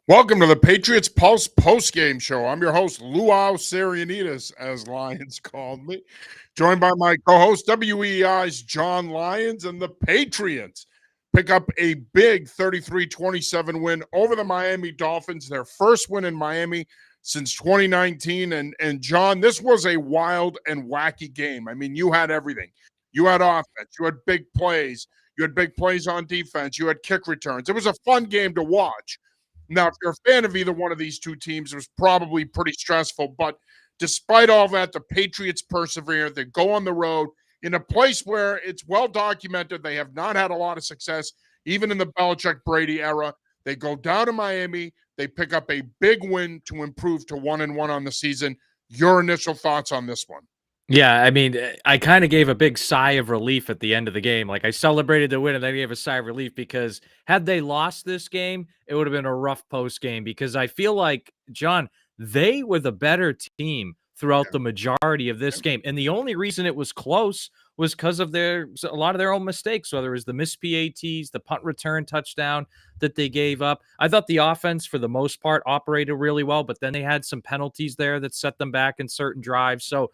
Welcome to the Patriots Pulse post-game show. I'm your host, Luau Sarianitas, as Lions called me, joined by my co-host, WEI's John Lyons, and the Patriots pick up a big 33-27 win over the Miami Dolphins, their first win in Miami since 2019. And John, this was a wild and wacky game. I mean, you had everything. You had offense. You had big plays. You had big plays on defense. You had kick returns. It was a fun game to watch. Now, if you're a fan of either one of these two teams, it was probably pretty stressful. But despite all that, the Patriots persevere. They go on the road in a place where it's well documented. They have not had a lot of success, even in the Belichick-Brady era. They go down to Miami. They pick up a big win to improve to 1-1 on the season. Your initial thoughts on this one? Yeah, I mean, I kind of gave a big sigh of relief at the end of the game. Like I celebrated the win and then gave a sigh of relief because had they lost this game, it would have been a rough post game because I feel like, John, they were the better team throughout Yeah. the majority of this game. And the only reason it was close was because of a lot of their own mistakes, whether it was the missed PATs, the punt return touchdown that they gave up. I thought the offense, for the most part, operated really well, but then they had some penalties there that set them back in certain drives. So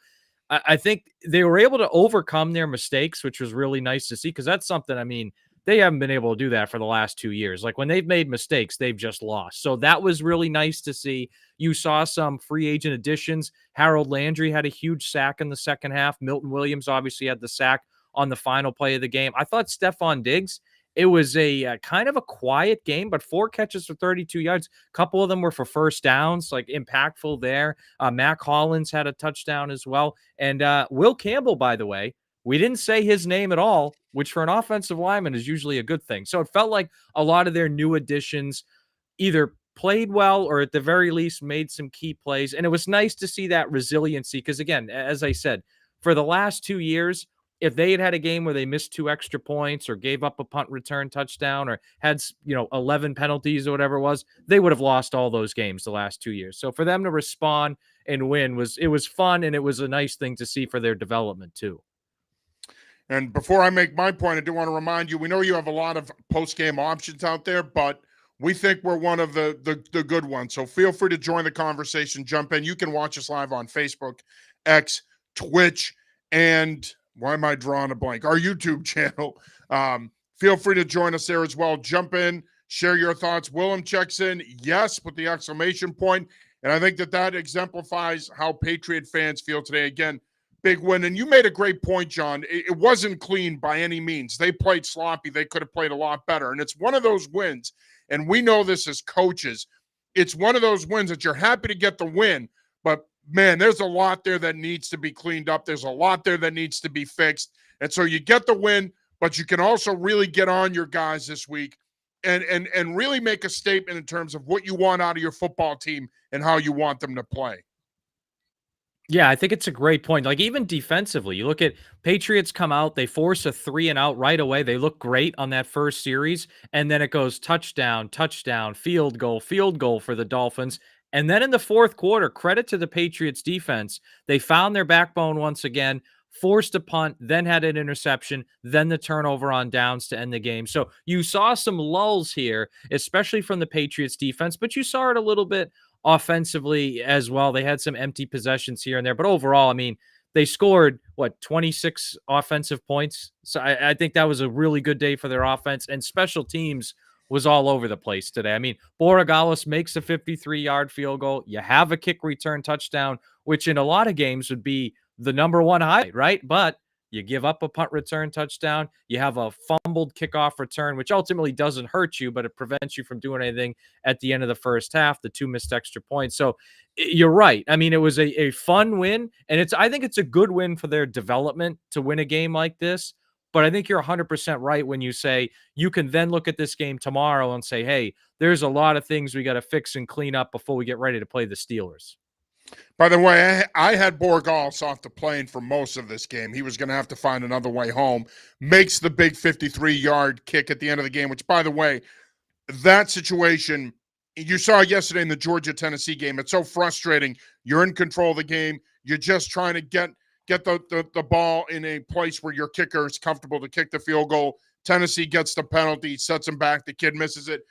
I think they were able to overcome their mistakes, which was really nice to see because that's something, I mean, they haven't been able to do that for the last 2 years. Like when they've made mistakes, they've just lost. So that was really nice to see. You saw some free agent additions. Harold Landry had a huge sack in the second half. Milton Williams obviously had the sack on the final play of the game. I thought Stephon Diggs, it was a kind of a quiet game, but 4 catches for 32 yards. A couple of them were for first downs, like impactful there. Mac Hollins had a touchdown as well. And Will Campbell, by the way, we didn't say his name at all, which for an offensive lineman is usually a good thing. So it felt like a lot of their new additions either played well or at the very least made some key plays. And it was nice to see that resiliency because, again, as I said, for the last 2 years, if they had had a game where they missed 2 extra points or gave up a punt return touchdown or had 11 penalties or whatever it was, they would have lost all those games the last 2 years. So for them to respond and win was fun, and it was a nice thing to see for their development too. And before I make my point, I do want to remind you, we know you have a lot of post-game options out there, but we think we're one of the good ones. So feel free to join the conversation, jump in. You can watch us live on Facebook, X, Twitch, and why am I drawing a blank? Our YouTube channel. Feel free to join us there as well. Jump in, share your thoughts. Willem checks in, yes, with the exclamation point. And I think that exemplifies how Patriot fans feel today. Again, big win. And you made a great point, John. It wasn't clean by any means. They played sloppy. They could have played a lot better. And it's one of those wins, and we know this as coaches. It's one of those wins that you're happy to get the win, but man, there's a lot there that needs to be cleaned up. There's a lot there that needs to be fixed. And so you get the win, but you can also really get on your guys this week and really make a statement in terms of what you want out of your football team and how you want them to play. Yeah, I think it's a great point. Like even defensively, you look at Patriots come out, they force a 3-and-out right away. They look great on that first series, and then it goes touchdown, touchdown, field goal for the Dolphins. And then in the fourth quarter, credit to the Patriots defense, they found their backbone once again, forced a punt, then had an interception, then the turnover on downs to end the game. So you saw some lulls here, especially from the Patriots defense, but you saw it a little bit offensively as well. They had some empty possessions here and there, but overall, I mean, they scored 26 offensive points. So I think that was a really good day for their offense, and special teams was all over the place today. I mean, Borregales makes a 53-yard field goal. You have a kick return touchdown, which in a lot of games would be the number one highlight, right? But you give up a punt return touchdown. You have a fumbled kickoff return, which ultimately doesn't hurt you, but it prevents you from doing anything at the end of the first half, the 2 missed extra points. So you're right. I mean, it was a fun win, and I think it's a good win for their development to win a game like this. But I think you're 100% right when you say you can then look at this game tomorrow and say, hey, there's a lot of things we got to fix and clean up before we get ready to play the Steelers. By the way, I had Borregales off the plane for most of this game. He was going to have to find another way home. Makes the big 53-yard kick at the end of the game, which, by the way, that situation, you saw yesterday in the Georgia-Tennessee game. It's so frustrating. You're in control of the game. You're just trying to get the ball in a place where your kicker is comfortable to kick the field goal. Tennessee gets the penalty, sets him back. The kid misses it.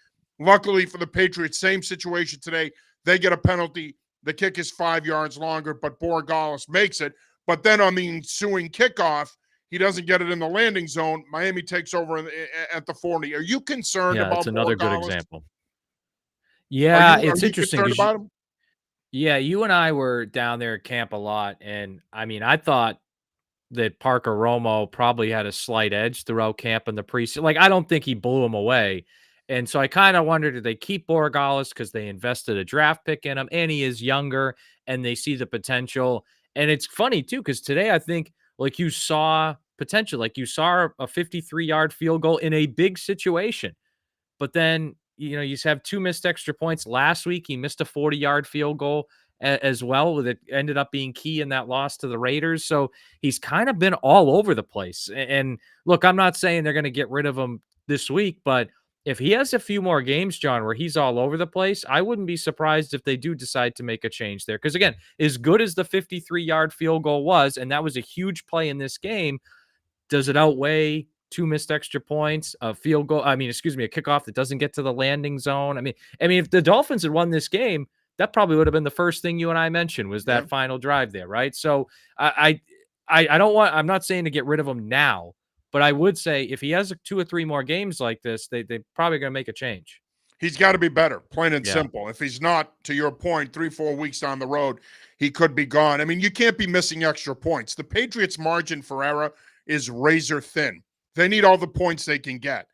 Luckily for the Patriots, same situation today. They get a penalty. The kick is 5 yards longer, but Borregales makes it. But then on the ensuing kickoff, he doesn't get it in the landing zone. Miami takes over at the 40. Are you concerned Yeah, it's about another good Borregales? example. Are Yeah, you are it's you interesting concerned because about him? yeah, you and I were down there at camp a lot, and I mean, I thought that Parker Romo probably had a slight edge throughout camp in the preseason. Like, I don't think he blew him away. And so I kind of wondered, did they keep Borregales because they invested a draft pick in him and he is younger and they see the potential? And it's funny too, because today I think like you saw potential, like you saw a 53-yard field goal in a big situation. But then, you know, you have 2 missed extra points. Last week, he missed a 40-yard field goal as well, with it ended up being key in that loss to the Raiders. So he's kind of been all over the place. And look, I'm not saying they're going to get rid of him this week, but if he has a few more games, John, where he's all over the place, I wouldn't be surprised if they do decide to make a change there. Because again, as good as the 53-yard field goal was, and that was a huge play in this game, does it outweigh 2 missed extra points, a field goal? I mean, excuse me, a kickoff that doesn't get to the landing zone. I mean, if the Dolphins had won this game, that probably would have been the first thing you and I mentioned was Yeah. that final drive there, right? So I don't want. I'm not saying to get rid of him now, but I would say if he has 2 or 3 more games like this, they probably going to make a change. He's got to be better, plain and Yeah. simple. If he's not, to your point, 3-4 weeks down the road, he could be gone. I mean, you can't be missing extra points. The Patriots' margin for error is razor thin. They need all the points they can get.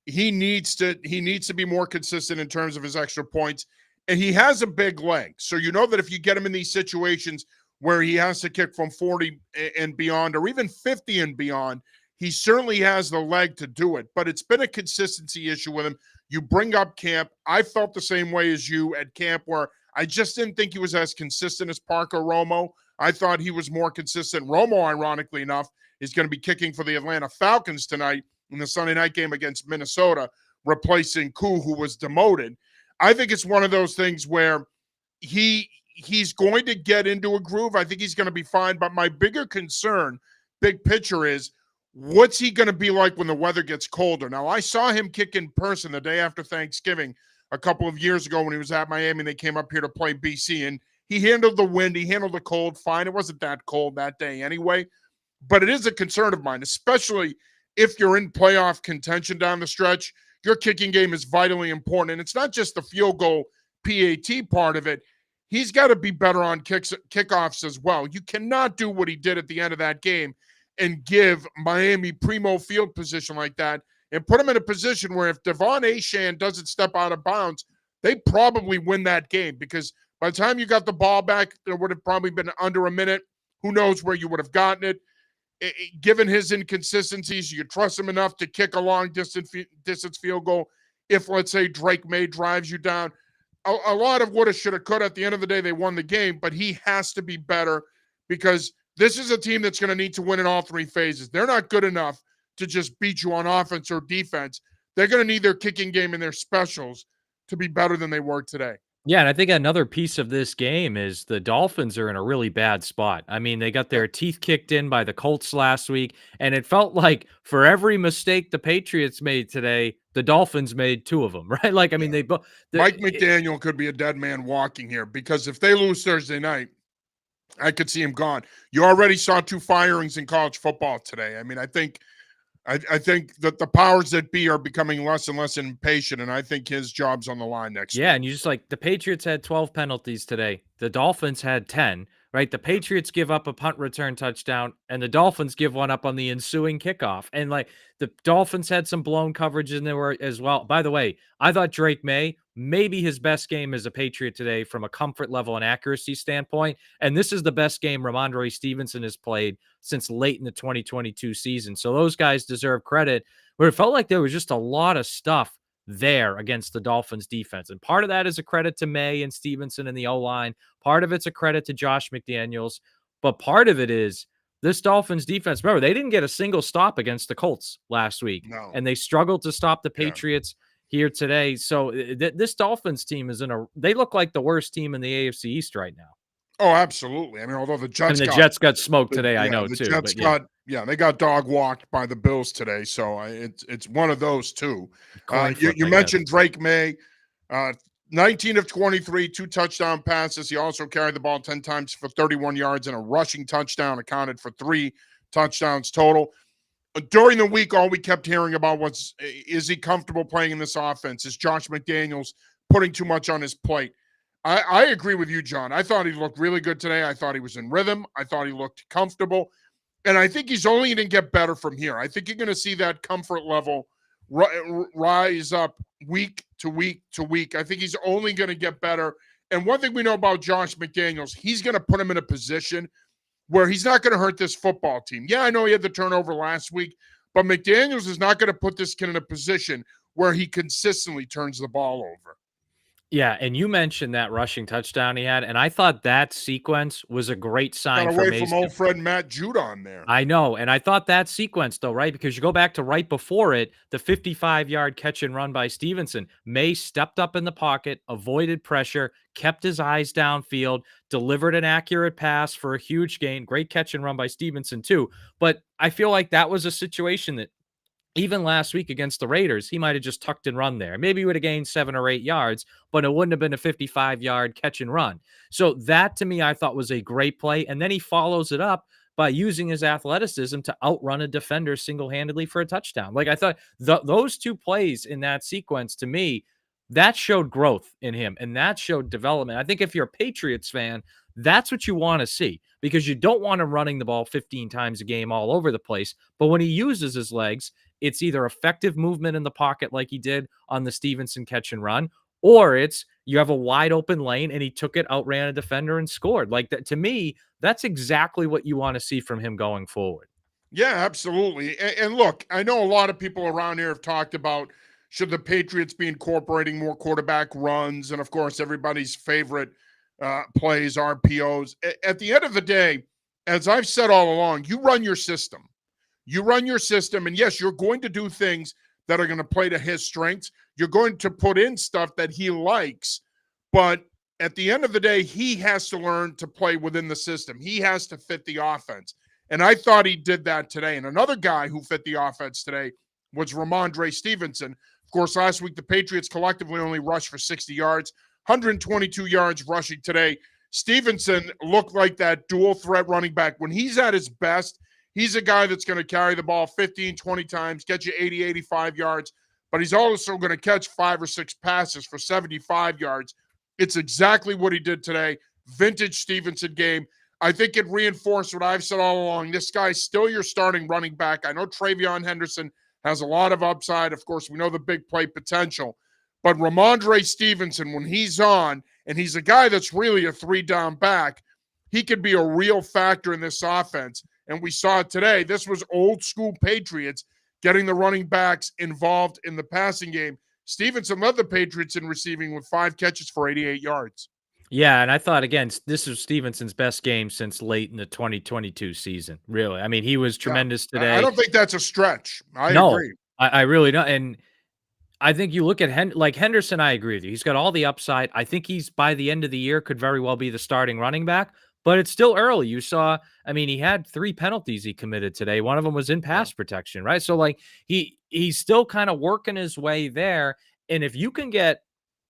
He needs to be more consistent in terms of his extra points, and he has a big leg. So you know that if you get him in these situations where he has to kick from 40 and beyond, or even 50 and beyond, he certainly has the leg to do it. But it's been a consistency issue with him. You bring up camp. I felt the same way as you at camp, where I just didn't think he was as consistent as Parker Romo. I thought he was more consistent. Romo, ironically enough, is going to be kicking for the Atlanta Falcons tonight in the Sunday night game against Minnesota, replacing Koo, who was demoted. I think it's one of those things where he's going to get into a groove. I think he's going to be fine. But my bigger concern, big picture, is what's he going to be like when the weather gets colder? Now, I saw him kick in person the day after Thanksgiving a couple of years ago when he was at Miami and they came up here to play BC. And he handled the wind. He handled the cold fine. It wasn't that cold that day anyway. But it is a concern of mine, especially if you're in playoff contention down the stretch. Your kicking game is vitally important. And it's not just the field goal PAT part of it. He's got to be better on kickoffs as well. You cannot do what he did at the end of that game and give Miami primo field position like that and put them in a position where if Devon Achane doesn't step out of bounds, they probably win that game, because by the time you got the ball back, there would have probably been under a minute. Who knows where you would have gotten it. Given his inconsistencies, you trust him enough to kick a long distance field goal if, let's say, Drake May drives you down. A lot of woulda, shoulda, coulda. At the end of the day, they won the game, but he has to be better, because this is a team that's going to need to win in all 3 phases. They're not good enough to just beat you on offense or defense. They're going to need their kicking game and their specials to be better than they were today. Yeah, and I think another piece of this game is the Dolphins are in a really bad spot. I mean, they got their teeth kicked in by the Colts last week, and it felt like for every mistake the Patriots made today, the Dolphins made 2 of them, right? Like, I mean, they both. Mike McDaniel could be a dead man walking here, because if they lose Thursday night, I could see him gone. You already saw 2 firings in college football today. I mean, I think that the powers that be are becoming less and less impatient, and I think his job's on the line next week. Yeah, and you just like the Patriots had 12 penalties today. The Dolphins had 10, right? The Patriots give up a punt return touchdown, and the Dolphins give one up on the ensuing kickoff. And like the Dolphins had some blown coverage in there as well. By the way, I thought Drake May, maybe his best game as a Patriot today from a comfort level and accuracy standpoint. And this is the best game Ramondre Stevenson has played since late in the 2022 season. So those guys deserve credit. But it felt like there was just a lot of stuff there against the Dolphins defense. And part of that is a credit to May and Stevenson and the O-line. Part of it's a credit to Josh McDaniels. But part of it is this Dolphins defense. Remember, they didn't get a single stop against the Colts last week. No. And they struggled to stop the Patriots here today. So this Dolphins team is they look like the worst team in the AFC East right now. Oh, absolutely. I mean, although the Jets got smoked today, I know the too. Jets but they got dog walked by the Bills today. So it's one of those two. Coin flip, You I mentioned guess. Drake May. Uh, 19 of 23, 2 touchdown passes. He also carried the ball 10 times for 31 yards and a rushing touchdown, accounted for 3 touchdowns total. During the week, all we kept hearing about was, is he comfortable playing in this offense? Is Josh McDaniels putting too much on his plate? I agree with you, John. I thought he looked really good today. I thought he was in rhythm. I thought he looked comfortable. And I think he's only going to get better from here. I think you're going to see that comfort level rise up week to week to week. I think he's only going to get better. And one thing we know about Josh McDaniels, he's going to put him in a position where he's not going to hurt this football team. Yeah, I know he had the turnover last week, but McDaniels is not going to put this kid in a position where he consistently turns the ball over. Yeah, and you mentioned that rushing touchdown he had, and I thought that sequence was a great sign Got for away Mason. from old friend Matt Judon there. I know, and I thought that sequence, though, right? Because you go back to right before it, the 55-yard catch and run by Stevenson. May stepped up in the pocket, avoided pressure, kept his eyes downfield, delivered an accurate pass for a huge gain. Great catch and run by Stevenson, too. But I feel like that was a situation that even last week against the Raiders, he might have just tucked and run there. Maybe he would have gained 7 or 8 yards, but it wouldn't have been a 55-yard catch and run. So that, to me, I thought was a great play. And then he follows it up by using his athleticism to outrun a defender single-handedly for a touchdown. Like, I thought those 2 plays in that sequence, to me, that showed growth in him, and that showed development. I think if you're a Patriots fan, that's what you want to see, because you don't want him running the ball 15 times a game all over the place. But when he uses his legs, it's either effective movement in the pocket like he did on the Stevenson catch and run, or it's you have a wide open lane and he took it, outran a defender, and scored. Like that, to me, that's exactly what you want to see from him going forward. Yeah, absolutely. And look, I know a lot of people around here have talked about, should the Patriots be incorporating more quarterback runs, and of course everybody's favorite plays, RPOs. At the end of the day, as I've said all along, you run your system. You run your system, and yes, you're going to do things that are going to play to his strengths. You're going to put in stuff that he likes, but at the end of the day, he has to learn to play within the system. He has to fit the offense. And I thought he did that today. And another guy who fit the offense today was Ramondre Stevenson. Of course, last week, the Patriots collectively only rushed for 60 yards, 122 yards rushing today. Stevenson looked like that dual threat running back. When he's at his best, he's a guy that's going to carry the ball 15, 20 times, get you 80, 85 yards, but he's also going to catch 5 or 6 passes for 75 yards. It's exactly what he did today. Vintage Stevenson game. I think it reinforced what I've said all along. This guy's still your starting running back. I know Travion Henderson has a lot of upside. Of course, we know the big play potential. But Ramondre Stevenson, when he's on, and he's a guy that's really a 3-down back, he could be a real factor in this offense. And we saw it today. This was old school Patriots getting the running backs involved in the passing game. Stevenson led the Patriots in receiving with 5 catches for 88 yards. Yeah, and I thought, again, this was Stevenson's best game since late in the 2022 season, really. I mean, he was tremendous today. I don't think that's a stretch. I No, agree. I really don't. And I think you look at Henderson, I agree with you. He's got all the upside. I think he's, by the end of the year, could very well be the starting running back, but it's still early. You saw, I mean, he had 3 penalties he committed today. One of them was in pass protection, right? So, like, he's still kind of working his way there. And if you can get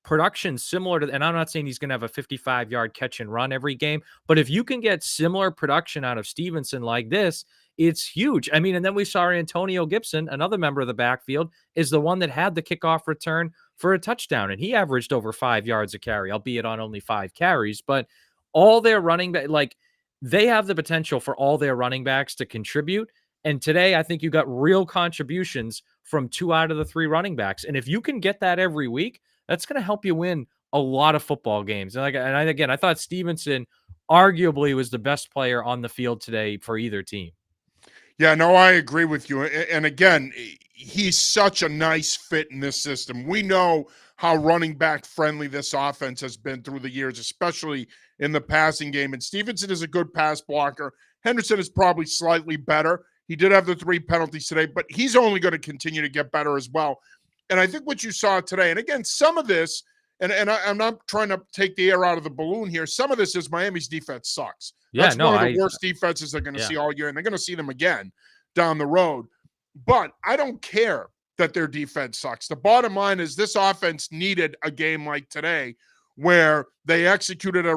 production similar to, and I'm not saying he's going to have a 55-yard catch and run every game, but if you can get similar production out of Stevenson like this, it's huge. I mean, and then we saw Antonio Gibson, another member of the backfield, is the one that had the kickoff return for a touchdown, and he averaged over 5 yards a carry, albeit on only 5 carries. But all their running back, like, they have the potential for all their running backs to contribute. And today, I think you got real contributions from 2 out of the 3 running backs. And if you can get that every week, that's going to help you win a lot of football games. And again, I thought Stevenson arguably was the best player on the field today for either team. Yeah, no, I agree with you. And again, he's such a nice fit in this system. We know how running back friendly this offense has been through the years, especially in the passing game. And Stevenson is a good pass blocker. Henderson is probably slightly better. He did have the 3 penalties today, but he's only going to continue to get better as well. And I think what you saw today, and again, some of this, and I'm not trying to take the air out of the balloon here, some of this is Miami's defense sucks. Yeah, That's one of the worst defenses they're going to see all year, and they're going to see them again down the road. But I don't care that their defense sucks. The bottom line is this offense needed a game like today where they executed at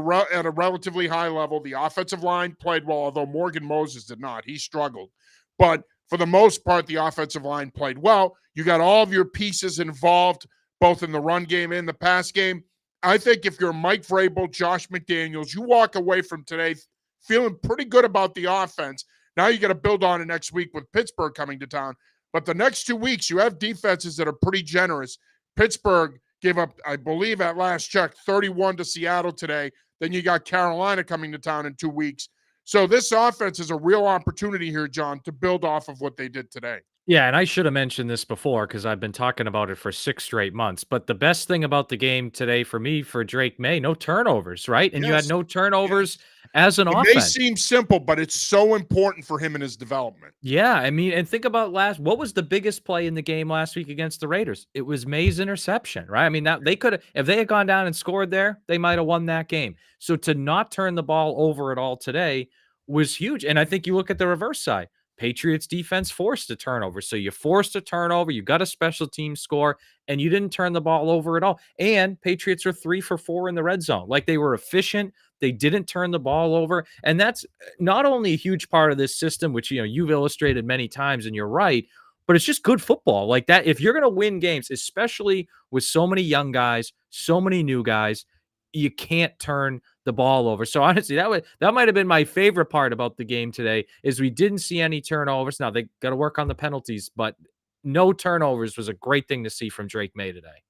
a relatively high level. The offensive line played well, although Morgan Moses did not. He struggled. But for the most part, the offensive line played well. You got all of your pieces involved, both in the run game and the pass game. I think if you're Mike Vrabel, Josh McDaniels, you walk away from today feeling pretty good about the offense. Now you got to build on it next week with Pittsburgh coming to town. But the next 2 weeks, you have defenses that are pretty generous. Pittsburgh gave up, I believe, at last check, 31 to Seattle today. Then you got Carolina coming to town in 2 weeks. So this offense is a real opportunity here, John, to build off of what they did today. Yeah, and I should have mentioned this before because I've been talking about it for 6 straight months. But the best thing about the game today for me, for Drake May, no turnovers, right? And you had Yes. no turnovers Yes. as an It may offense. seem simple, but it's so important for him in his development. Yeah, I mean, and think about what was the biggest play in the game last week against the Raiders? It was May's interception, right? I mean, that they could have, if they had gone down and scored there, they might have won that game. So to not turn the ball over at all today was huge. And I think you look at the reverse side. Patriots defense forced a turnover. So you forced a turnover, you got a special team score, and you didn't turn the ball over at all. And Patriots are 3 for 4 in the red zone. Like they were efficient. They didn't turn the ball over. And that's not only a huge part of this system, which you've illustrated many times, and you're right, but it's just good football. Like that, if you're gonna win games, especially with so many young guys, so many new guys, you can't turn the ball over. So honestly, that might have been my favorite part about the game today is we didn't see any turnovers. Now they got to work on the penalties, but no turnovers was a great thing to see from Drake May today.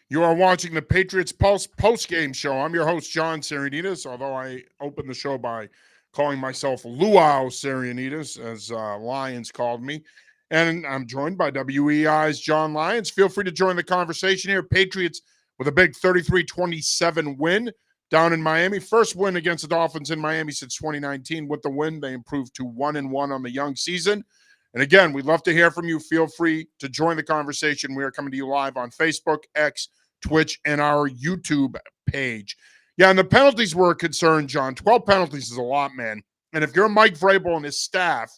You are watching the Patriots post-game show. I'm your host, John Sirianides, although I opened the show by calling myself Luau Sirianides, as Lions called me. And I'm joined by WEI's John Lyons. Feel free to join the conversation here. Patriots with a big 33-27 win down in Miami. First win against the Dolphins in Miami since 2019. With the win, they improved to 1-1 on the young season. And again, we'd love to hear from you. Feel free to join the conversation. We are coming to you live on Facebook, X, Twitch, and our YouTube page. Yeah, and the penalties were a concern, John. 12 penalties is a lot, man. And if you're Mike Vrabel and his staff,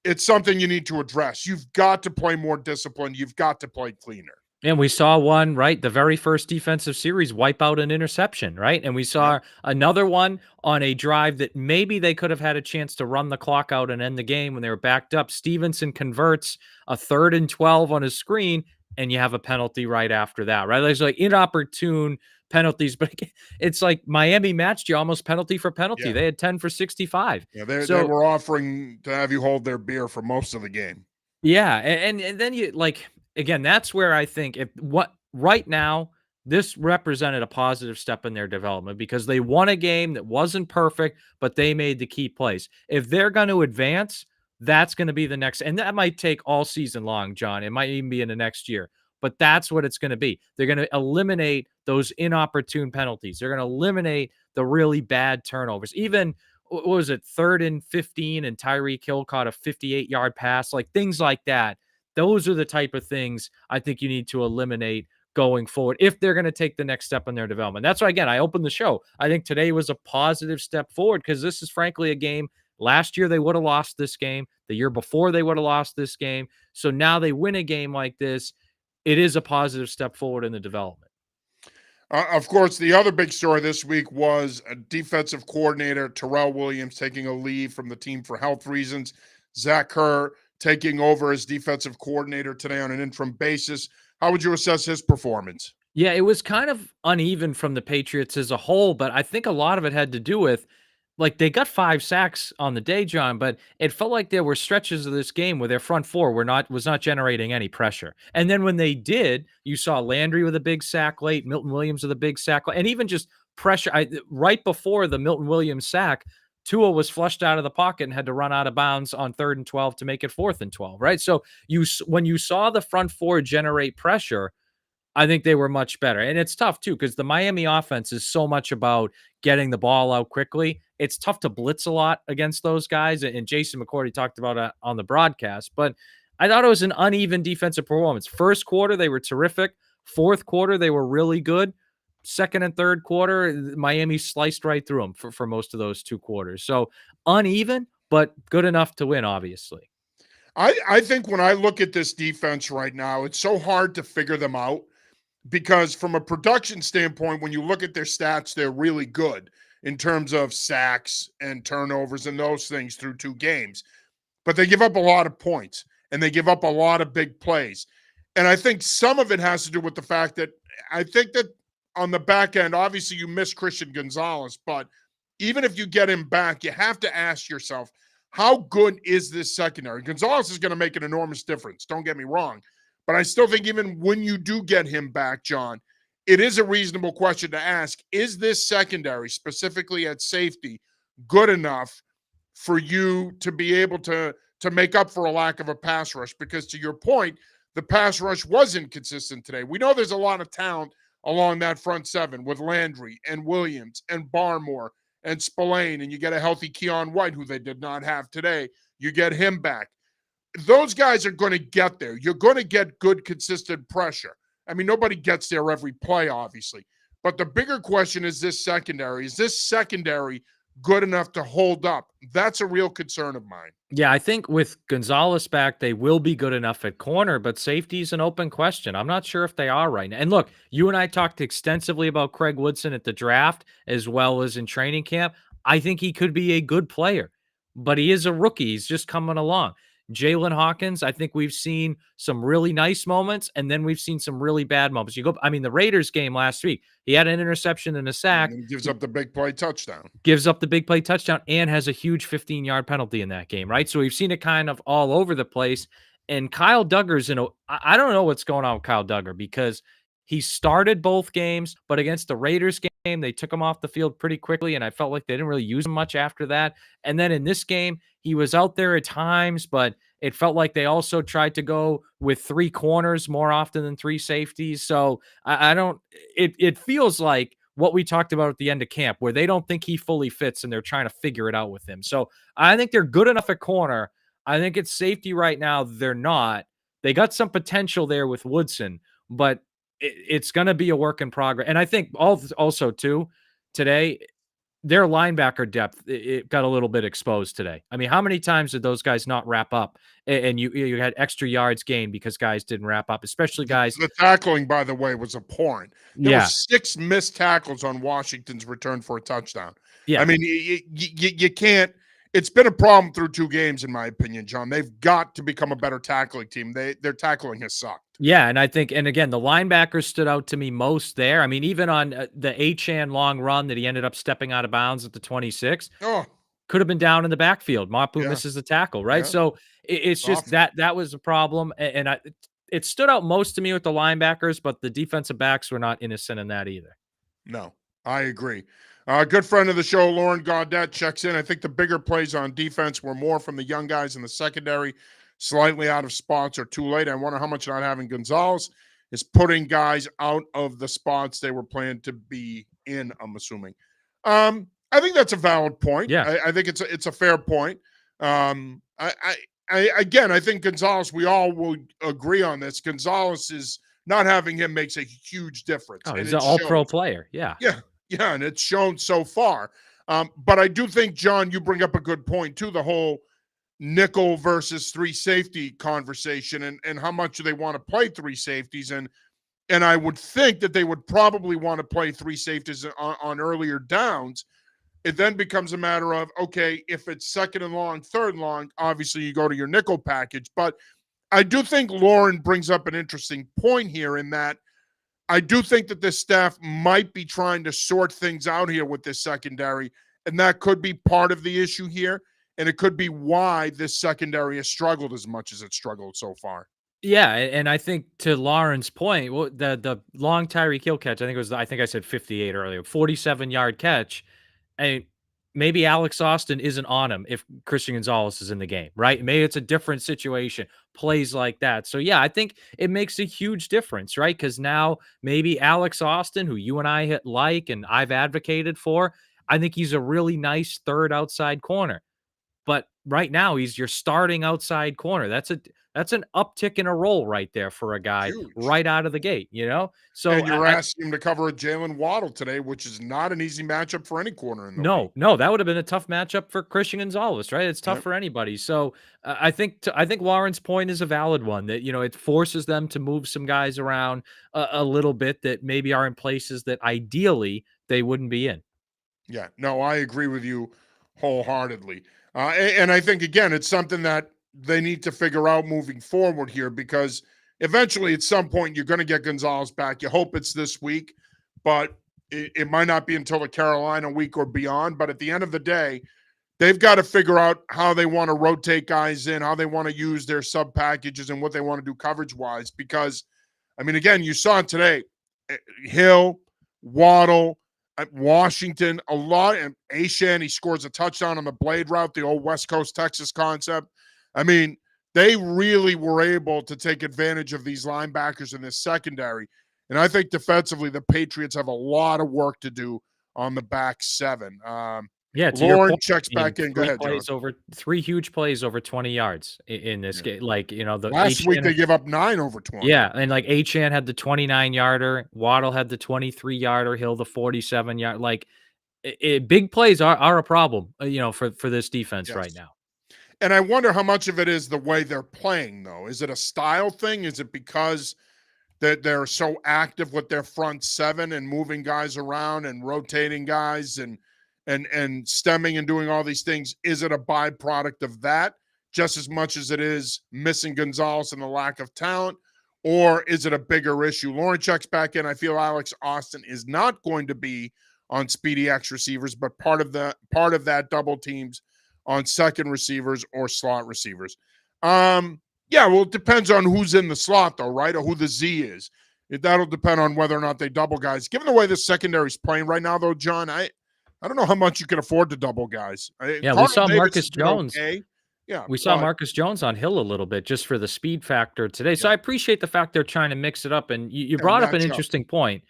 it's something you need to address. You've got to play more disciplined. You've got to play cleaner. And we saw one, right? The very first defensive series wipe out an interception, right? And we saw another one on a drive that maybe they could have had a chance to run the clock out and end the game when they were backed up. Stevenson converts a 3rd and 12 on his screen, and you have a penalty right after that, right? There's like inopportune penalties, but it's like Miami matched you almost penalty for penalty. Yeah. They had 10 for 65. Yeah, they were offering to have you hold their beer for most of the game. Yeah, and then you like again, that's where I think if what right now this represented a positive step in their development because they won a game that wasn't perfect, but they made the key plays. If they're going to advance, that's going to be the next, and that might take all season long, John. It might even be in the next year, but that's what it's going to be. They're going to eliminate those inopportune penalties. They're going to eliminate the really bad turnovers. Even what was it, 3rd and 15, and Tyreek Hill caught a 58-yard pass, like things like that. Those are the type of things I think you need to eliminate going forward if they're going to take the next step in their development. That's why, again, I opened the show. I think today was a positive step forward because this is frankly a game. Last year, they would have lost this game. The year before, they would have lost this game. So now they win a game like this. It is a positive step forward in the development. Of course, the other big story this week was a defensive coordinator, Terrell Williams, taking a leave from the team for health reasons. Zach Kerr taking over as defensive coordinator today on an interim basis. How would you assess his performance? Yeah, it was kind of uneven from the Patriots as a whole, but I think a lot of it had to do with like they got 5 sacks on the day, John, but it felt like there were stretches of this game where their front four was not generating any pressure. And then when they did, you saw Landry with a big sack late, Milton Williams with a big sack, and even just pressure. Right before the Milton Williams sack, Tua was flushed out of the pocket and had to run out of bounds on 3rd and 12 to make it 4th and 12, right? So when you saw the front four generate pressure, I think they were much better. And it's tough too, because the Miami offense is so much about getting the ball out quickly. It's tough to blitz a lot against those guys. And Jason McCourty talked about it on the broadcast, but I thought it was an uneven defensive performance. First quarter, they were terrific. Fourth quarter, they were really good. Second and third quarter, Miami sliced right through them for most of those 2 quarters. So uneven, but good enough to win, obviously. I think when I look at this defense right now, it's so hard to figure them out because from a production standpoint, when you look at their stats, they're really good in terms of sacks and turnovers and those things through 2 games. But they give up a lot of points and they give up a lot of big plays. And I think some of it has to do with the fact that I think that on the back end, obviously you miss Christian Gonzalez, but even if you get him back, you have to ask yourself, how good is this secondary? Gonzalez is going to make an enormous difference. Don't get me wrong. But I still think even when you do get him back, John, it is a reasonable question to ask. Is this secondary, specifically at safety, good enough for you to be able to make up for a lack of a pass rush? Because to your point, the pass rush was inconsistent today. We know there's a lot of talent along that front seven with Landry and Williams and Barmore and Spillane, and you get a healthy Keon White, who they did not have today. You get him back. Those guys are going to get there. You're going to get good, consistent pressure. I mean, nobody gets there every play, obviously. But the bigger question is this secondary. Is this secondary good enough to hold up? That's a real concern of mine. Yeah, I think with Gonzalez back, they will be good enough at corner, but safety is an open question. I'm not sure if they are right now. And look, you and I talked extensively about Craig Woodson at the draft as well as in training camp. I think he could be a good player, but he is a rookie. He's just coming along. Jalen Hawkins, I think we've seen some really nice moments, and then we've seen some really bad moments. I mean, the Raiders game last week, he had an interception and a sack. And he gives up the big play touchdown. Gives up the big play touchdown and has a huge 15-yard penalty in that game, right? So we've seen it kind of all over the place. And Kyle Duggar's I don't know what's going on with Kyle Duggar because he started both games, but against the Raiders game, they took him off the field pretty quickly, and I felt like they didn't really use him much after that. And then in this game, he was out there at times, but it felt like they also tried to go with 3 corners more often than 3 safeties. So I don't. It feels like what we talked about at the end of camp, where they don't think he fully fits and they're trying to figure it out with him. So I think they're good enough at corner. I think it's safety right now. They're not. They got some potential there with Woodson, but it's going to be a work in progress. And I think also too, today, their linebacker depth, it got a little bit exposed today. I mean, how many times did those guys not wrap up and you had extra yards gained because guys didn't wrap up, especially guys. The tackling, by the way, was abhorrent. There Yeah. were 6 missed tackles on Washington's return for a touchdown. Yeah. I mean, you can't. It's been a problem through 2 games, in my opinion, John. They've got to become a better tackling team. Their tackling has sucked. Yeah, and I think, and again, the linebackers stood out to me most there. I mean, even on the Achane long run that he ended up stepping out of bounds at the 26, Oh, could have been down in the backfield. Mapu Yeah. misses the tackle, right? Yeah. So it's just Awful. that was a problem, and it stood out most to me with the linebackers, but the defensive backs were not innocent in that either. No, I agree. Good friend of the show, Lauren Gaudette, checks in. I think the bigger plays on defense were more from the young guys in the secondary, slightly out of spots or too late. I wonder how much not having Gonzalez is putting guys out of the spots they were planned to be in, I'm assuming. I think that's a valid point. Yeah. I think it's a fair point. I think Gonzalez, we all will agree on this. Gonzalez is not having him makes a huge difference. Oh, and he's it an all-pro shows. player. Yeah. Yeah, and it's shown so far. But I do think, John, you bring up a good point too, the whole nickel versus 3 safety conversation and how much do they want to play 3 safeties. And I would think that they would probably want to play 3 safeties on earlier downs. It then becomes a matter of, okay, if it's 2nd and long, 3rd and long, obviously you go to your nickel package. But I do think Lauren brings up an interesting point here in that I do think that this staff might be trying to sort things out here with this secondary, and that could be part of the issue here, and it could be why this secondary has struggled as much as it's struggled so far. Yeah, and I think to Lauren's point, the long Tyreek Hill catch, I think I said 58 earlier, 47-yard catch. And maybe Alex Austin isn't on him if Christian Gonzalez is in the game, right? Maybe it's a different situation, plays like that. So, yeah, I think it makes a huge difference, right? Because now maybe Alex Austin, who you and I like and I've advocated for, I think he's a really nice 3rd outside corner. But right now he's your starting outside corner. That's an uptick in a role right there for a guy Huge. right out of the gate, you know? So And you're asking him to cover a Jalen Waddle today, which is not an easy matchup for any corner in the league. no, no, that would have been a tough matchup for Christian Gonzalez, right? It's tough Yep. for anybody. So I think Lauren's point is a valid one that it forces them to move some guys around a little bit that maybe are in places that ideally they wouldn't be in. Yeah. No, I agree with you wholeheartedly. And I think, again, it's something that they need to figure out moving forward here because eventually at some point you're going to get Gonzalez back. You hope it's this week, but it might not be until the Carolina week or beyond. But at the end of the day, they've got to figure out how they want to rotate guys in, how they want to use their sub packages, and what they want to do coverage wise. Because, I mean, again, you saw it today. Hill, Waddle, Washington, a lot. And Ashan, he scores a touchdown on the blade route, the old West Coast Texas concept. I mean, they really were able to take advantage of these linebackers in this secondary. And I think defensively, the Patriots have a lot of work to do on the back seven. Yeah, to your Lauren point, checks I mean, back in. Go ahead, John. three huge plays over 20 yards in this Yeah. game. Like, the Last week Achane they give up 9 over 20. yeah, and like Achan had the 29-yarder, Waddle had the 23-yarder, Hill the 47-yard. Like big plays are a problem, for this defense right Yes. now. And I wonder how much of it is the way they're playing, though. Is it a style thing? Is it because that they're so active with their front seven and moving guys around and rotating guys and stemming and doing all these things? Is it a byproduct of that just as much as it is missing Gonzalez and the lack of talent? Or is it a bigger issue? Lauren checks back in. I feel Alex Austin is not going to be on Speedy X receivers, but part of that double teams on second receivers or slot receivers. Yeah, well, it depends on who's in the slot, though, right? Or who the Z is. That'll depend on whether or not they double guys. Given the way the secondary's playing right now, though, John, I don't know how much you can afford to double guys. Yeah, we Carlton saw Davis Marcus has been Jones. okay. Yeah, We saw but Marcus Jones on Hill a little bit just for the speed factor today. So yeah, I appreciate the fact they're trying to mix it up. And you and brought up an match up. interesting point.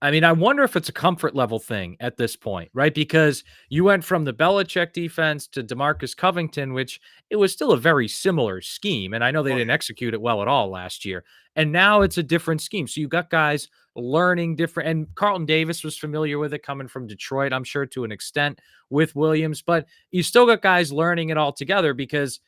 I mean, I wonder if it's a comfort level thing at this point, right? Because you went from the Belichick defense to DeMarcus Covington, which it was still a very similar scheme. And I know they Oh, didn't yeah. execute it well at all last year. And now it's a different scheme. So you got guys learning different. And Carlton Davis was familiar with it coming from Detroit, I'm sure, to an extent with Williams. But you still got guys learning it all together because,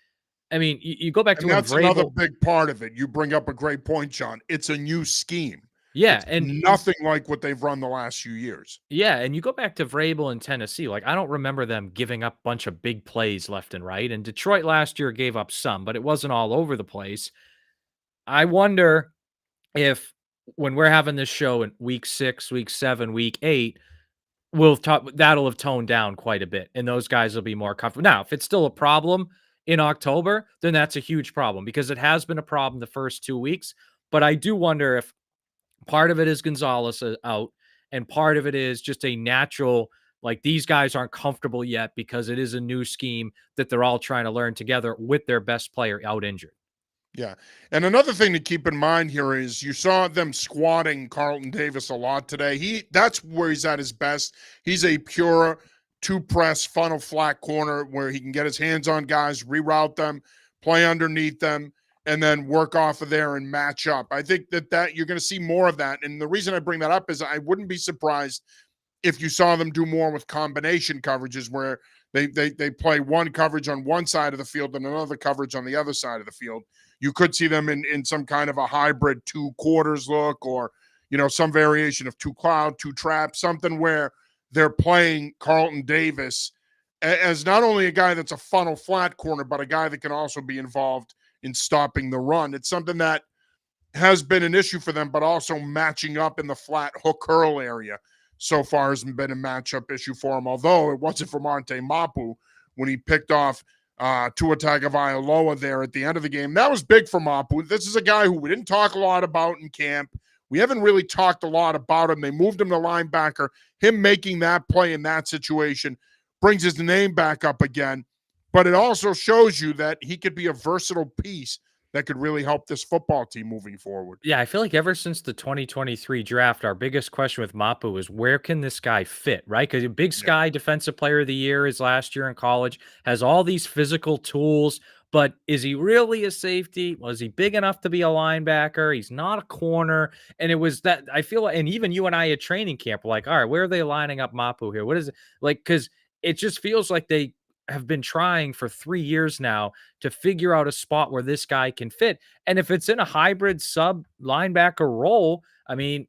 I mean, you go back to And when that's another Vrabel. big part of it. You bring up a great point, John. It's a new scheme. Yeah. It's And nothing like what they've run the last few years. yeah, and you go back to Vrabel in Tennessee, like, I don't remember them giving up a bunch of big plays left and right, and Detroit last year gave up some, but it wasn't all over the place. I wonder if when we're having this show in week 6, week 7, week 8, that'll have toned down quite a bit, and those guys will be more comfortable. Now, if it's still a problem in October, then that's a huge problem because it has been a problem the first 2 weeks, but I do wonder if part of it is Gonzalez out, and part of it is just a natural, like, these guys aren't comfortable yet because it is a new scheme that they're all trying to learn together with their best player out injured. Yeah. And another thing to keep in mind here is you saw them squatting Carlton Davis a lot today. That's where he's at his best. He's a pure two-press funnel flat corner where he can get his hands on guys, reroute them, play underneath them, and then work off of there and match up. I think that you're going to see more of that. And the reason I bring that up is I wouldn't be surprised if you saw them do more with combination coverages where they play one coverage on one side of the field and another coverage on the other side of the field. You could see them in some kind of a hybrid 2 quarters look or, some variation of 2 cloud, 2 trap, something where they're playing Carlton Davis as not only a guy that's a funnel flat corner, but a guy that can also be involved in stopping the run. It's something that has been an issue for them, but also matching up in the flat hook curl area so far hasn't been a matchup issue for him, although it wasn't for Monte Mapu when he picked off Tua Tagovailoa there at the end of the game. That was big for Mapu. This is a guy who we didn't talk a lot about in camp. We haven't really talked a lot about him. They moved him to linebacker. Him making that play in that situation brings his name back up again. But it also shows you that he could be a versatile piece that could really help this football team moving forward. Yeah, I feel like ever since the 2023 draft, our biggest question with Mapu is where can this guy fit, right? Because Big Yeah. Sky Defensive Player of the Year is last year in college, has all these physical tools, but is he really a safety? Was he big enough to be a linebacker? He's not a corner. And it was that I feel like, and even you and I at training camp were like, all right, where are they lining up Mapu here? What is it like? Because it just feels like they have been trying for 3 years now to figure out a spot where this guy can fit. And if it's in a hybrid sub linebacker role, I mean,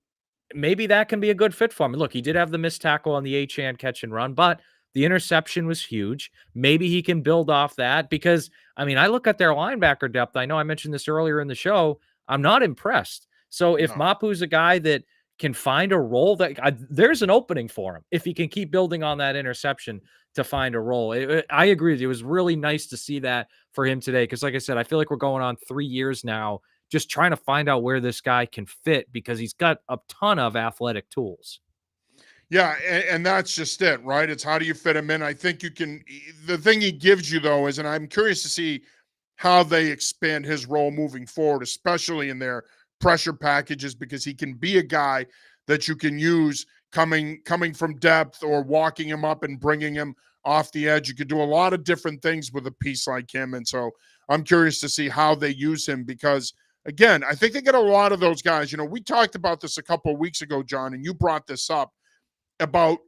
maybe that can be a good fit for him. Look, he did have the missed tackle on the H-hand catch and run, but the interception was huge. Maybe he can build off that because, I mean, I look at their linebacker depth. I know I mentioned this earlier in the show. I'm not impressed. So if No. Mapu's a guy that can find a role there's an opening for him if he can keep building on that interception to find a role. I agree with you. It was really nice to see that for him today because, like I said, I feel like we're going on 3 years now just trying to find out where this guy can fit because he's got a ton of athletic tools. Yeah, and that's just it, right? It's how do you fit him in? I think you can. The thing he gives you, though, is, and I'm curious to see how they expand his role moving forward, especially in their pressure packages, because he can be a guy that you can use coming from depth or walking him up and bringing him off the edge. You could do a lot of different things with a piece like him, and so I'm curious to see how they use him because. Again, I think they get a lot of those guys. You know, we talked about this a couple of weeks ago, John, and you brought this up about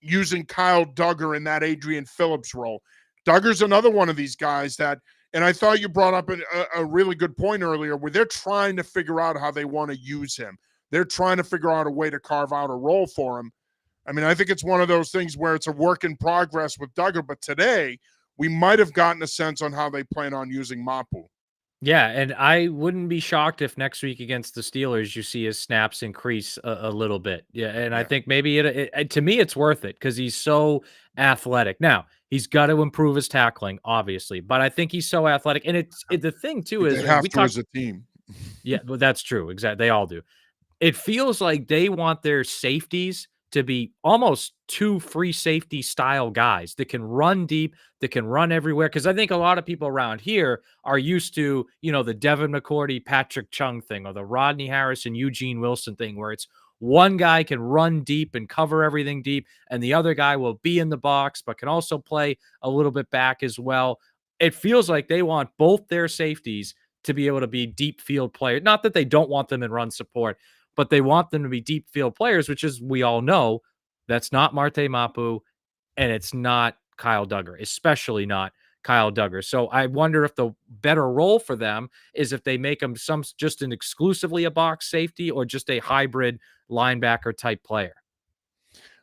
using Kyle Duggar in that Adrian Phillips role. Duggar's another one of these guys that, and I thought you brought up a really good point earlier where they're trying to figure out how they want to use him. They're trying to figure out a way to carve out a role for him. I mean, I think it's one of those things where it's a work in progress with Duggar, but today we might have gotten a sense on how they plan on using Mapu. Yeah, and I wouldn't be shocked if next week against the Steelers you see his snaps increase a little bit. Yeah, and I Yeah. think maybe to me it's worth it because he's so athletic. Now he's got to improve his tackling, obviously, but I think he's so athletic. And the thing too They is, and have we to talked. as a team. Yeah, well, that's true. Exactly, they all do. It feels like they want their safeties to be almost two free safety style guys that can run deep, that can run everywhere. Because I think a lot of people around here are used to, the Devin McCourty, Patrick Chung thing, or the Rodney Harrison, Eugene Wilson thing, where it's one guy can run deep and cover everything deep, and the other guy will be in the box, but can also play a little bit back as well. It feels like they want both their safeties to be able to be deep field players. Not that they don't want them in run support, but they want them to be deep field players, which is we all know that's not Marte Mapu and it's not Kyle Duggar, especially not Kyle Duggar. So I wonder if the better role for them is if they make him just an exclusively a box safety or just a hybrid linebacker type player.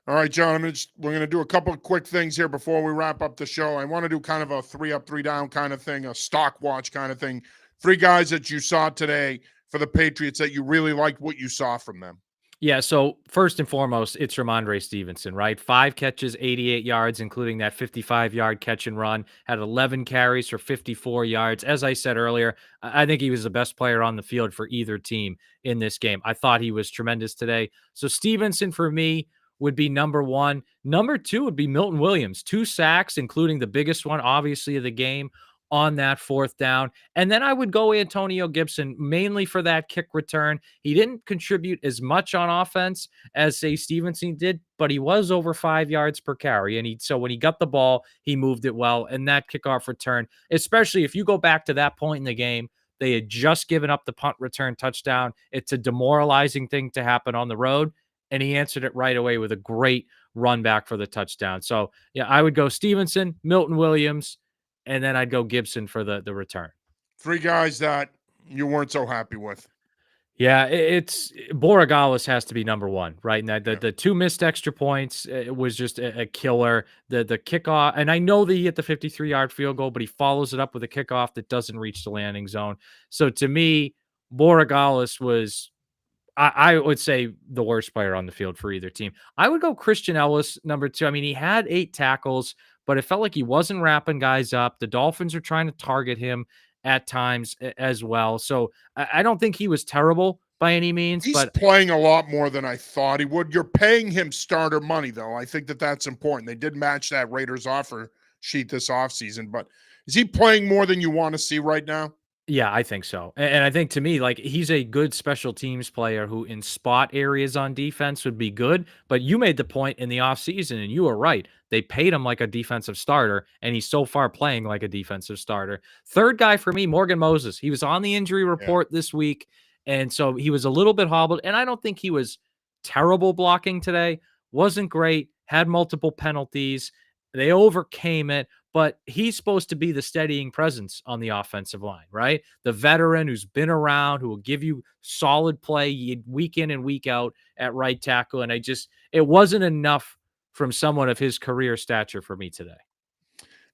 All right, John, we're going to do a couple of quick things here before we wrap up the show. I want to do kind of a 3 up, 3 down kind of thing, a stock watch kind of thing. 3 guys that you saw today for the Patriots that you really liked what you saw from them. Yeah, so first and foremost, it's Ramondre Stevenson, right? 5 catches, 88 yards, including that 55-yard catch and run. Had 11 carries for 54 yards. As I said earlier, I think he was the best player on the field for either team in this game. I thought he was tremendous today. So Stevenson, for me, would be number 1. Number 2 would be Milton Williams. 2 sacks, including the biggest one, obviously, of the game on that 4th down. And then I would go Antonio Gibson, mainly for that kick return. He didn't contribute as much on offense as, say, Stevenson did, but he was over 5 yards per carry. And so when he got the ball, he moved it well. And that kickoff return, especially if you go back to that point in the game, they had just given up the punt return touchdown. It's a demoralizing thing to happen on the road. And he answered it right away with a great run back for the touchdown. So, yeah, I would go Stevenson, Milton Williams, and then I'd go Gibson for the return. 3 guys that you weren't so happy with. Yeah, it's Borregales has to be number 1, right? And the 2 missed extra points, it was just a killer. The kickoff, and I know that he hit the 53-yard field goal, but he follows it up with a kickoff that doesn't reach the landing zone. So to me, Borregales was I would say the worst player on the field for either team. I would go Christian Ellis, number 2. I mean, he had 8 tackles, but it felt like he wasn't wrapping guys up. The Dolphins are trying to target him at times as well. So I don't think he was terrible by any means, He's but playing a lot more than I thought he would. You're paying him starter money, though. I think that that's important. They did match that Raiders offer sheet this offseason, but is he playing more than you want to see right now? Yeah, I think so. And I think to me, like, he's a good special teams player who in spot areas on defense would be good. But you made the point in the offseason, and you were right. They paid him like a defensive starter, and he's so far playing like a defensive starter. Third guy for me, Morgan Moses. He was on the injury Yeah. report this week, and so he was a little bit hobbled. And I don't think he was terrible blocking today. Wasn't great, had multiple penalties. They overcame it, but he's supposed to be the steadying presence on the offensive line, right? The veteran who's been around, who will give you solid play week in and week out at right tackle. And it wasn't enough from someone of his career stature for me today.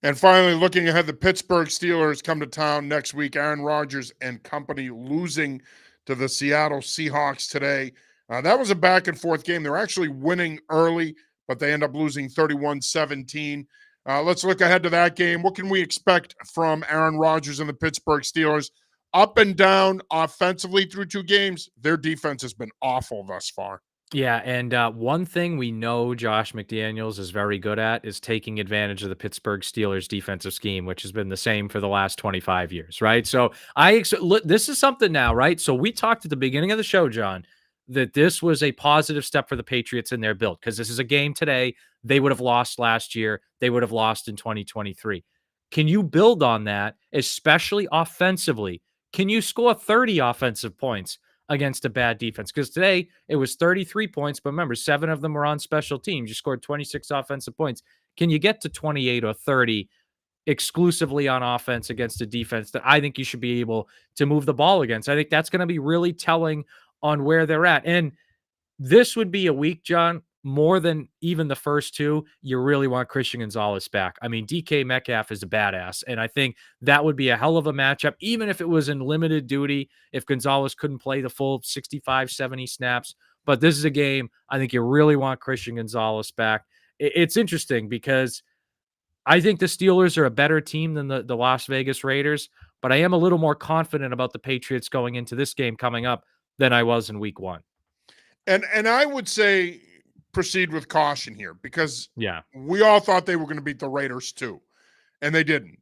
And finally, looking ahead, the Pittsburgh Steelers come to town next week. Aaron Rodgers and company losing to the Seattle Seahawks today. That was a back and forth game. They're actually winning early, but they end up losing 31-17. Let's look ahead to that game. What can we expect from Aaron Rodgers and the Pittsburgh Steelers? Up and down offensively through two games. Their defense has been awful thus far. Yeah, and one thing we know Josh McDaniels is very good at is taking advantage of the Pittsburgh Steelers defensive scheme, which has been the same for the last 25 years, right? So this is something now, right? So we talked at the beginning of the show, John, that this was a positive step for the Patriots in their build because this is a game today they would have lost last year, they would have lost in 2023. Can you build on that, especially offensively? Can you score 30 offensive points against a bad defense? Because today it was 33 points, but remember, 7 of them were on special teams. You scored 26 offensive points. Can you get to 28 or 30 exclusively on offense against a defense that I think you should be able to move the ball against? I think that's going to be really telling on where they're at. And this would be a week, John, more than even the first two. You really want Christian Gonzalez back. I mean, DK Metcalf is a badass, and I think that would be a hell of a matchup, even if it was in limited duty, if Gonzalez couldn't play the full 65, 70 snaps. But this is a game I think you really want Christian Gonzalez back. It's interesting because I think the Steelers are a better team than the Las Vegas Raiders, but I am a little more confident about the Patriots going into this game coming up than I was in week one. And I would say proceed with caution here because Yeah. we all thought they were going to beat the Raiders too, and they didn't.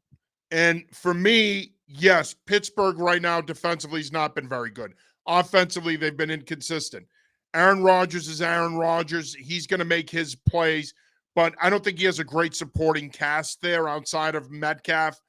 And for me, yes, Pittsburgh right now defensively has not been very good. Offensively, they've been inconsistent. Aaron Rodgers is Aaron Rodgers. He's going to make his plays, but I don't think he has a great supporting cast there outside of Metcalf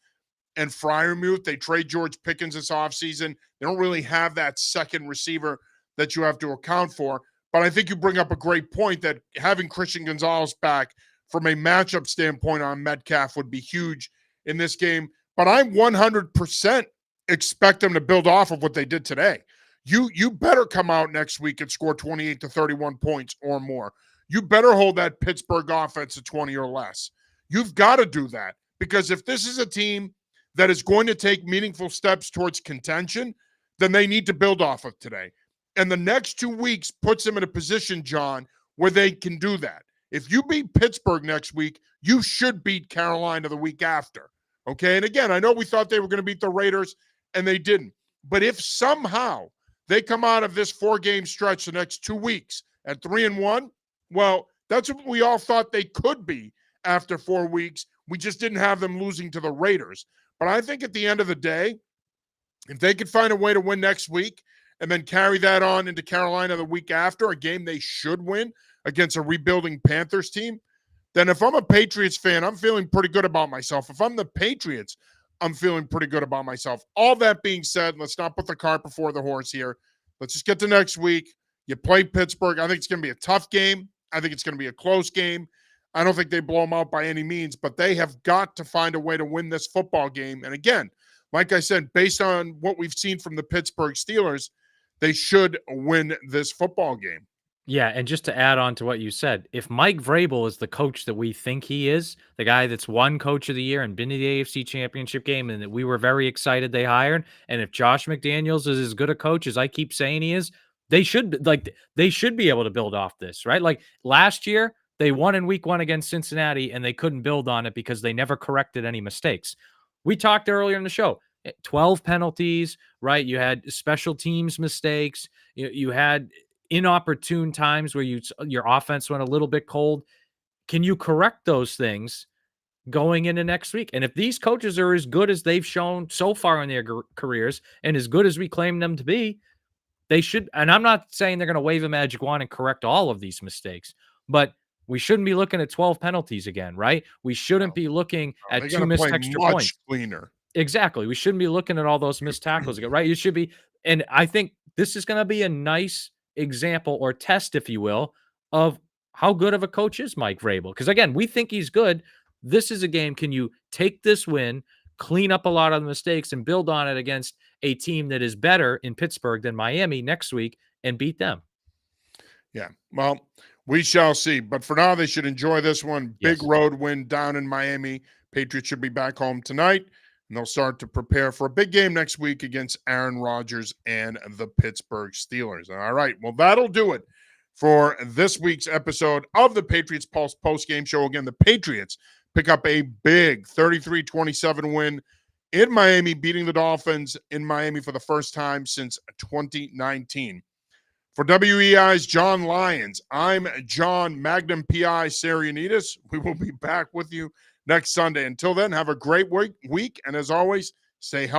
and Freiermuth. They trade George Pickens this offseason. They don't really have that second receiver that you have to account for. But I think you bring up a great point that having Christian Gonzalez back from a matchup standpoint on Metcalf would be huge in this game. But I 100% expect them to build off of what they did today. You better come out next week and score 28 to 31 points or more. You better hold that Pittsburgh offense to 20 or less. You've got to do that because if this is a team that is going to take meaningful steps towards contention, then they need to build off of today. And the next 2 weeks puts them in a position, John, where they can do that. If you beat Pittsburgh next week, you should beat Carolina the week after. Okay. And again, I know we thought they were going to beat the Raiders and they didn't. But if somehow they come out of this 4-game stretch the next 2 weeks at 3-1, well, that's what we all thought they could be after 4 weeks. We just didn't have them losing to the Raiders. But I think at the end of the day, if they could find a way to win next week and then carry that on into Carolina the week after, a game they should win against a rebuilding Panthers team, then if I'm a Patriots fan, I'm feeling pretty good about myself. If I'm the Patriots, I'm feeling pretty good about myself. All that being said, let's not put the cart before the horse here. Let's just get to next week. You play Pittsburgh. I think it's going to be a tough game. I think it's going to be a close game. I don't think they blow them out by any means, but they have got to find a way to win this football game. And again, like I said, based on what we've seen from the Pittsburgh Steelers, they should win this football game. Yeah, and just to add on to what you said, if Mike Vrabel is the coach that we think he is, the guy that's won Coach of the Year and been to the AFC Championship game, and that we were very excited they hired, and if Josh McDaniels is as good a coach as I keep saying he is, they should be able to build off this, right? Like last year, they won in Week 1 against Cincinnati, and they couldn't build on it because they never corrected any mistakes. We talked earlier in the show, 12 penalties, right? You had special teams mistakes. You had inopportune times where your offense went a little bit cold. Can you correct those things going into next week. And if these coaches are as good as they've shown so far in their careers and as good as we claim them to be, they should. And I'm not saying they're going to wave a magic wand and correct all of these mistakes, but we shouldn't be looking at 12 penalties again, right? We shouldn't be looking They're at going 2 to missed play extra much points. cleaner. Exactly. We shouldn't be looking at all those missed tackles again, right? You should be. And I think this is going to be a nice example or test, if you will, of how good of a coach is Mike Vrabel. Because again, we think he's good. This is a game. Can you take this win, clean up a lot of the mistakes, and build on it against a team that is better in Pittsburgh than Miami next week and beat them? Yeah. Well, we shall see. But for now, they should enjoy this one. Big Yes. road win down in Miami. Patriots should be back home tonight, and they'll start to prepare for a big game next week against Aaron Rodgers and the Pittsburgh Steelers. All right. Well, that'll do it for this week's episode of the Patriots Pulse post-game show. Again, the Patriots pick up a big 33-27 win in Miami, beating the Dolphins in Miami for the first time since 2019. For WEI's John Lyons, I'm John Magnum PI Sarianidis. We will be back with you next Sunday. Until then, have a great week. And as always, stay healthy.